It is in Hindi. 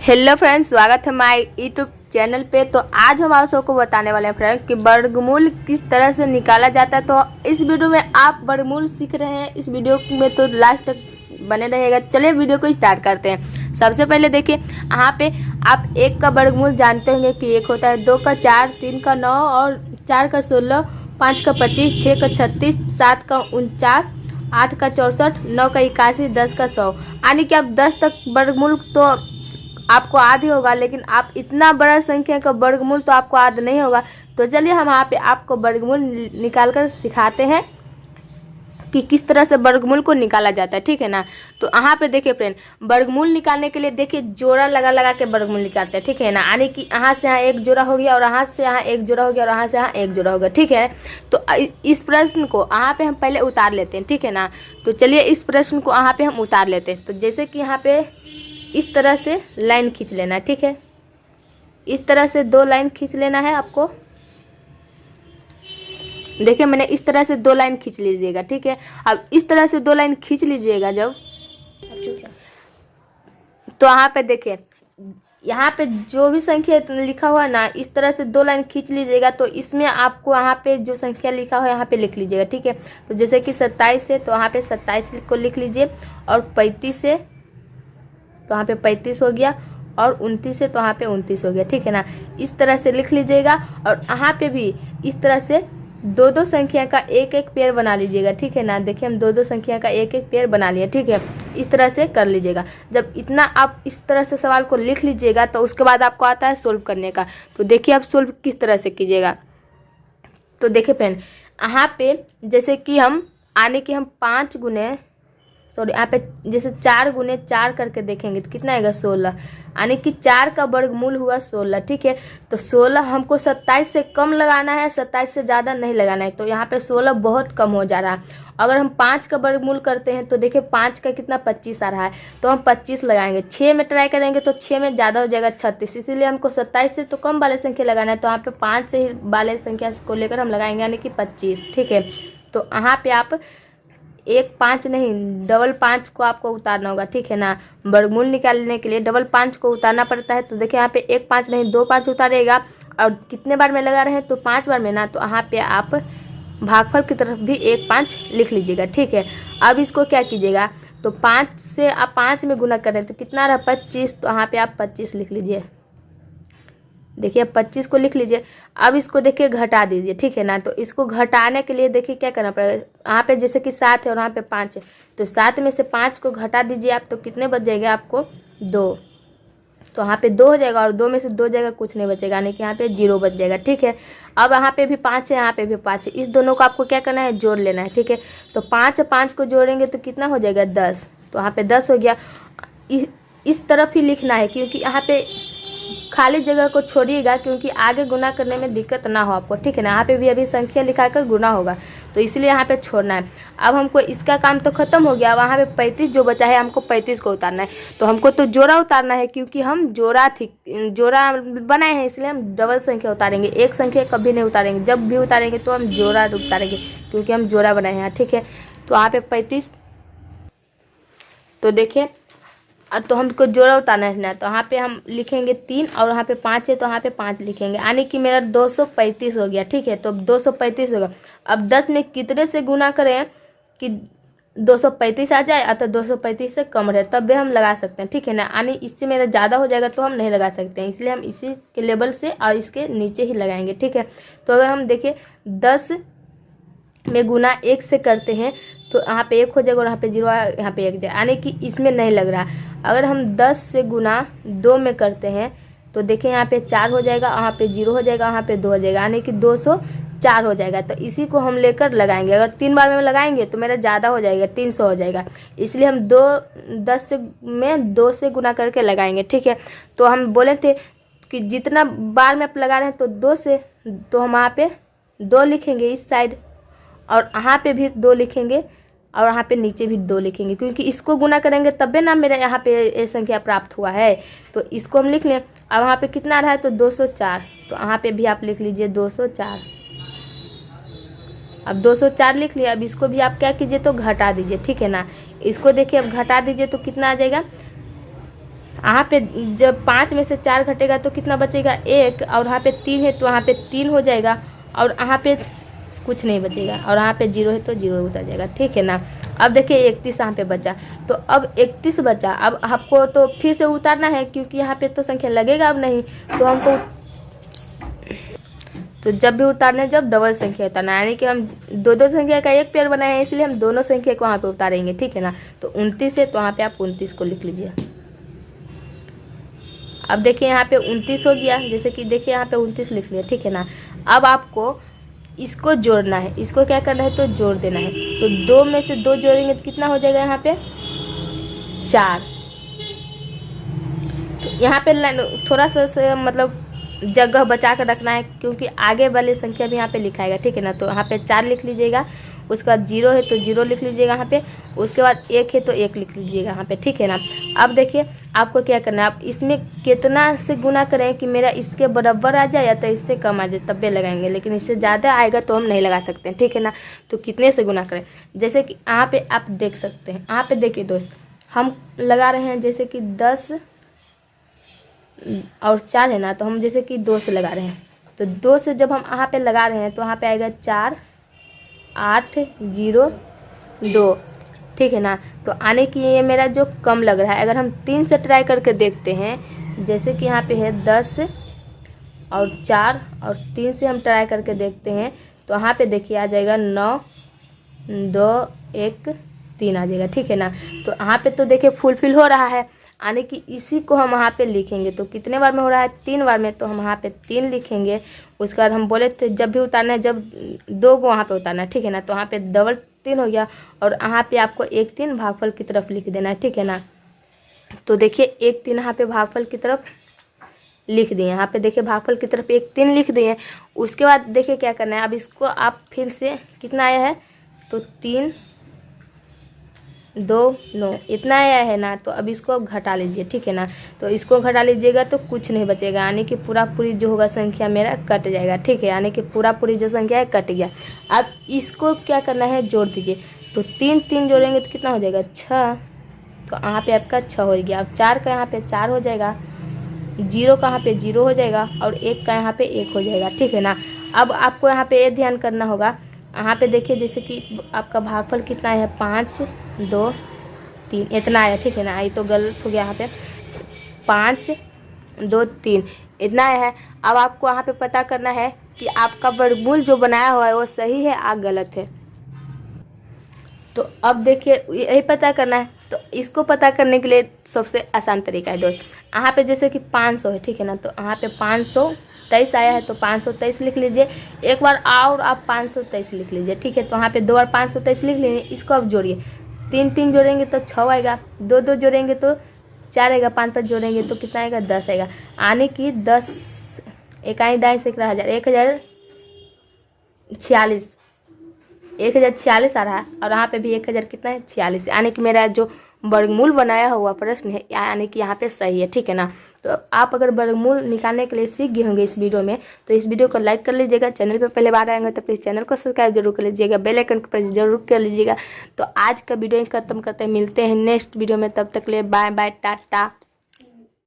हेलो फ्रेंड्स, स्वागत है हमारे यूट्यूब चैनल पे। तो आज हम आप सबको बताने वाले हैं फ्रेंड्स कि वर्गमूल किस तरह से निकाला जाता है। तो इस वीडियो में आप वर्गमूल सीख रहे हैं, इस वीडियो में तो लास्ट तक बने रहेगा। चलिए वीडियो को स्टार्ट करते हैं। सबसे पहले देखिए, यहाँ पे आप एक का वर्गमूल जानते होंगे कि एक होता है 2 का 4, 3 का 9 और 4 का 16, 5 का 25, 6 का 36, 7 का 49, 8 का 64, 9 का 81, 10 का 100। यानी कि आप 10 तक वर्गमूल तो आपको याद ही होगा, लेकिन आप इतना बड़ा संख्या का वर्गमूल तो आपको याद नहीं होगा। तो चलिए हम यहाँ पे आपको वर्गमूल निकाल कर सिखाते हैं कि किस तरह से वर्गमूल को निकाला जाता है, ठीक है ना। तो यहाँ पे देखिए फ्रेंड, वर्गमूल निकालने के लिए देखिए जोड़ा लगा लगा के वर्गमूल निकालते हैं, ठीक है ना। यानी कि यहाँ से यहाँ एक जोड़ा हो गया और यहाँ से यहाँ एक जोड़ा हो गया और यहाँ से यहाँ एक जोड़ा हो गया, ठीक है। तो इस प्रश्न को यहाँ पे हम पहले उतार लेते हैं, ठीक है ना। तो चलिए इस प्रश्न को यहाँ पे हम उतार लेते हैं। तो जैसे कि यहाँ पे इस तरह से लाइन खींच लेना है, ठीक है। इस तरह से 2 लाइन खींच लेना है आपको। देखिए मैंने इस तरह से 2 लाइन खींच लीजिएगा, ठीक है। अब इस तरह से 2 लाइन खींच लीजिएगा जब, तो यहाँ पे देखिए, यहाँ पे जो भी संख्या लिखा हुआ है ना, इस तरह से 2 लाइन खींच लीजिएगा। तो इसमें आपको यहाँ पे जो संख्या लिखा हुआ है यहाँ पे लिख लीजिएगा, ठीक है। तो जैसे कि 27 है तो यहाँ पे 27 को लिख लीजिए, और 35 है तो यहाँ पे 35 हो गया, और 29 है तो यहाँ पे 29 हो गया, ठीक है ना। इस तरह से लिख लीजिएगा। और यहाँ पे भी इस तरह से 2-2 संख्या का एक एक पेयर बना लीजिएगा, ठीक है ना। देखिए हम 2-2 संख्या का एक एक पेयर बना लिया, ठीक है। इस तरह से कर लीजिएगा। जब इतना आप इस तरह से सवाल को लिख लीजिएगा तो उसके बाद आपको आता है सोल्व करने का। तो देखिए आप सोल्व किस तरह से कीजिएगा। तो देखिए फ्रेंड, यहाँ पे जैसे कि हम आने की हम 5 गुने यहाँ पे जैसे 4 गुने 4 करके देखेंगे तो कितना आएगा 16। यानी कि 4 का वर्गमूल हुआ 16, ठीक है। तो 16 हमको 27 से कम लगाना है, 27 से ज़्यादा नहीं लगाना है। तो यहाँ पे 16 बहुत कम हो जा रहा है। अगर हम 5 का वर्गमूल करते हैं तो देखिए 5 का कितना 25 आ रहा है, तो हम 25 लगाएंगे। 6 में ट्राई करेंगे तो 6 में ज़्यादा हो जाएगा 36, इसीलिए हमको 27 से तो कम वाले संख्या लगाना है। तो यहाँ पे 5 से ही वाले संख्या को लेकर हम लगाएंगे, यानी कि 25, ठीक है। तो यहाँ पे आप 1 5 नहीं, डबल 5 को आपको उतारना होगा, ठीक है ना। वर्गमूल निकालने के लिए डबल 5 को उतारना पड़ता है। तो देखिए यहाँ पे 1 5 नहीं 2 5 उतारेगा, और कितने बार में लगा रहे हैं तो 5 बार में ना। तो यहाँ पे आप भागफल की तरफ भी 1 5 लिख लीजिएगा, ठीक है। अब इसको क्या कीजिएगा, तो 5 से आप 5 में गुना कर रहे हैं तो कितना रहा 25। तो यहाँ पे आप 25 लिख लीजिए। देखिए 25 को लिख लीजिए। अब इसको देखिए घटा दीजिए, ठीक है ना। तो इसको घटाने के लिए देखिए क्या करना पड़ेगा। यहाँ पे जैसे कि 7 है और यहाँ पे 5 है, तो 7 में से 5 को घटा दीजिए आप, तो कितने बच जाएगा आपको 2। तो यहाँ पे 2 हो जाएगा, और 2 में से 2 जाएगा, कुछ नहीं बचेगा, यानी कि यहाँ पे 0 बच जाएगा, ठीक है। अब यहाँ पे भी 5 है, यहाँ पे भी 5 है, इस दोनों को आपको क्या करना है, जोड़ लेना है, ठीक है। तो 5 5 को जोड़ेंगे तो कितना हो जाएगा 10। तो यहाँ पे 10 हो गया। इस तरफ ही लिखना है, क्योंकि यहाँ पे खाली जगह को छोड़िएगा, क्योंकि आगे गुना करने में दिक्कत ना हो आपको, ठीक है ना। यहाँ पे भी अभी संख्या लिखाकर गुना होगा, तो इसलिए यहाँ पे छोड़ना है। अब हमको इसका काम तो खत्म हो गया। वहाँ पे 35 जो बचा है, हमको 35 को उतारना है। तो हमको तो जोड़ा उतारना है, क्योंकि हम जोड़ा बनाए हैं, इसलिए हम डबल संख्या उतारेंगे, एक संख्या कभी नहीं उतारेंगे। जब भी उतारेंगे तो हम जोड़ा उतारेंगे, क्योंकि हम जोड़ा बनाए हैं, ठीक है। तो यहाँ पे 35, तो देखिए तो हमको जोड़ा उतारना है ना। तो यहाँ पे हम लिखेंगे 3, और यहाँ पे 5 है तो यहाँ पे 5 लिखेंगे, यानी कि मेरा 235 हो गया, ठीक है। तो 235 होगा। अब 10 में कितने से गुना करें कि 235 आ जाए, अतः 235 से कम रहे, तब भी हम लगा सकते हैं, ठीक है ना। यानी इससे मेरा ज़्यादा हो जाएगा तो हम नहीं लगा सकते हैं, इसलिए हम इसी के लेवल से और इसके नीचे ही लगाएंगे, ठीक है। तो अगर हम देखें 10 में गुना 1 से करते हैं तो यहाँ पे 1 हो जाएगा, और यहाँ पे 0, यहाँ पे 1 जाए, यानी कि इसमें नहीं लग रहा। अगर हम 10 से गुना 2 में करते हैं तो देखिए यहाँ पे 4 हो जाएगा, यहाँ पे 0 हो जाएगा, यहाँ पे 2 हो जाएगा, यानी कि 204 हो जाएगा। तो इसी को हम लेकर लगाएंगे। अगर 3 बार में लगाएंगे तो मेरा ज़्यादा हो जाएगा, 300 हो जाएगा, इसलिए हम 10 में 2 से गुना करके लगाएंगे, ठीक है। तो हम बोले थे कि जितना बार में आप लगा रहे हैं तो 2 से, तो हम यहाँ पे 2 लिखेंगे इस साइड, और यहाँ पे भी 2 लिखेंगे, और यहाँ पे नीचे भी 2 लिखेंगे, क्योंकि इसको गुना करेंगे तब ना मेरा यहाँ पे ये संख्या प्राप्त हुआ है। तो इसको हम लिख लें। अब यहाँ पे कितना रहा है तो 204, तो यहाँ पे भी आप लिख लीजिए 204। अब 204 लिख लिया। अब इसको भी आप क्या कीजिए तो घटा दीजिए, ठीक है ना। इसको देखिए अब घटा दीजिए तो कितना आ जाएगा, यहाँ पे जब 5 में से 4 घटेगा तो कितना बचेगा 1, और यहाँ पे 3 है तो यहाँ पे 3 हो जाएगा, और यहाँ पे कुछ नहीं बचेगा, और यहाँ पे 0 है तो 0 उतर जाएगा, ठीक है ना। अब देखिए 31 यहाँ पे बचा, तो अब 31 बचा, अब आपको तो फिर से उतारना है क्योंकि यहाँ पे तो संख्या लगेगा अब नहीं, तो हमको तो जब भी उतारना है जब डबल संख्या उतारना है, यानी कि हम दो दो संख्या का एक पेयर बनाए हैं इसलिए हम दोनों संख्या को वहाँ पे उतारेंगे, ठीक है ना। तो 29 है तो वहाँ पे आप 29 को लिख लीजिए। अब देखिए यहाँ पे 29 हो गया, जैसे कि देखिए यहाँ पे 29 लिख लिया, ठीक है ना। अब आपको इसको जोड़ना है, इसको क्या करना है तो जोड़ देना है, तो 2 में से 2 जोड़ेंगे तो कितना हो जाएगा यहाँ पे 4। तो यहाँ पे थोड़ा सा मतलब जगह बचा कर रखना है क्योंकि आगे वाली संख्या भी यहाँ पे लिखाएगा, ठीक है ना। तो यहाँ पे 4 लिख लीजिएगा, उसके बाद 0 है तो 0 लिख लीजिएगा यहाँ पे, उसके बाद 1 है तो 1 लिख लीजिएगा यहाँ पे, ठीक है ना। अब देखिए आपको क्या करना है, आप इसमें कितना से गुना करें कि मेरा इसके बराबर आ जाए या तो इससे कम आ जाए तब भी लगाएंगे, लेकिन इससे ज़्यादा आएगा तो हम नहीं लगा सकते हैं, ठीक है ना। तो कितने से गुना करें, जैसे कि यहाँ पे आप देख सकते हैं, यहाँ पे देखिए दोस्त हम लगा रहे हैं जैसे कि 10 और 4 है ना, तो हम जैसे कि 2 से लगा रहे हैं, तो 2 से जब हम यहाँ पे लगा रहे हैं तो यहाँ पे आएगा 4 8 0 2, ठीक है ना। तो आने की ये मेरा जो कम लग रहा है, अगर हम 3 से ट्राई करके देखते हैं, जैसे कि यहाँ पे है 10 और 4 और 3 से हम ट्राई करके देखते हैं, तो यहाँ पे देखिए आ जाएगा 9 2 1 3 आ जाएगा, ठीक है ना। तो यहाँ पे तो देखिए फुलफिल हो रहा है, यानी कि इसी को हम वहाँ पे लिखेंगे, तो कितने बार में हो रहा है 3 बार में, तो हम वहाँ पे 3 लिखेंगे। उसके बाद हम बोले थे जब भी उतारना है जब 2 को वहाँ पे उतारना है, ठीक है ना। तो वहाँ पे डबल 3 हो गया, और यहाँ पे आपको 1 3 भागफल की तरफ लिख देना है, ठीक है ना। तो देखिए 1 3 यहाँ पे भागफल की तरफ लिख दिए, यहाँ पे देखिए भागफल की तरफ 1 3 लिख दिए। उसके बाद देखिए क्या करना है, अब इसको आप फिर से कितना आया है तो 3 2 9 इतना आया है ना, तो अब इसको घटा लीजिए, ठीक है ना। तो इसको घटा लीजिएगा तो कुछ नहीं बचेगा, यानी कि पूरा पूरी जो होगा संख्या मेरा कट जाएगा, ठीक है, यानी कि पूरा पूरी जो संख्या है कट गया। अब इसको क्या करना है जोड़ दीजिए, तो 3 3 जोड़ेंगे तो कितना हो जाएगा 6, तो यहाँ पे आपका 6 हो गया। अब 4 का यहाँ पे 4 हो जाएगा, 0 का यहाँ पे 0 हो जाएगा, और 1 का यहाँ पे 1 हो जाएगा, ठीक है ना। अब आपको यहाँ पे ये ध्यान करना होगा, यहाँ पे देखिए जैसे कि आपका भागफल कितना है 5 2 3 इतना आया, ठीक है ना। ये तो गलत हो गया, यहाँ पे 5 2 3 इतना आया है। अब आपको यहाँ पे पता करना है कि आपका वर्गमूल जो बनाया हुआ है वो सही है या गलत है। तो अब देखिए यही पता करना है, तो इसको पता करने के लिए सबसे आसान तरीका है दोस्त, यहाँ पे जैसे कि 500 है, ठीक है ना। तो यहाँ पे 523 आया है तो 523 लिख लीजिए, एक बार और आप 523 लिख लीजिए, ठीक है। तो यहाँ पे 2 बार 523 लिख लीजिए, इसको अब जोड़िए, 3 3 जोड़ेंगे तो 6 आएगा, 2 2 जोड़ेंगे तो 4 आएगा, 5 5 जोड़ेंगे तो कितना आएगा 10 आएगा, आने की 10 इकाई दाएँ से 1046 आ रहा है, और यहाँ पे भी 1000 कितना है 46, यानी कि मेरा जो वर्गमूल बनाया हुआ प्रश्न है यानी कि यहाँ पे सही है, ठीक है ना। तो आप अगर वर्गमूल निकालने के लिए सीख गए होंगे इस वीडियो में, तो इस वीडियो को लाइक कर लीजिएगा, चैनल पे पहले बार आएंगे तो प्लीज़ चैनल को सब्सक्राइब जरूर कर लीजिएगा, बेल आइकन को प्रेस जरूर कर लीजिएगा। तो आज का वीडियो खत्म करते हैं, मिलते हैं नेक्स्ट वीडियो में, तब तक के लिए बाय बाय टाटा।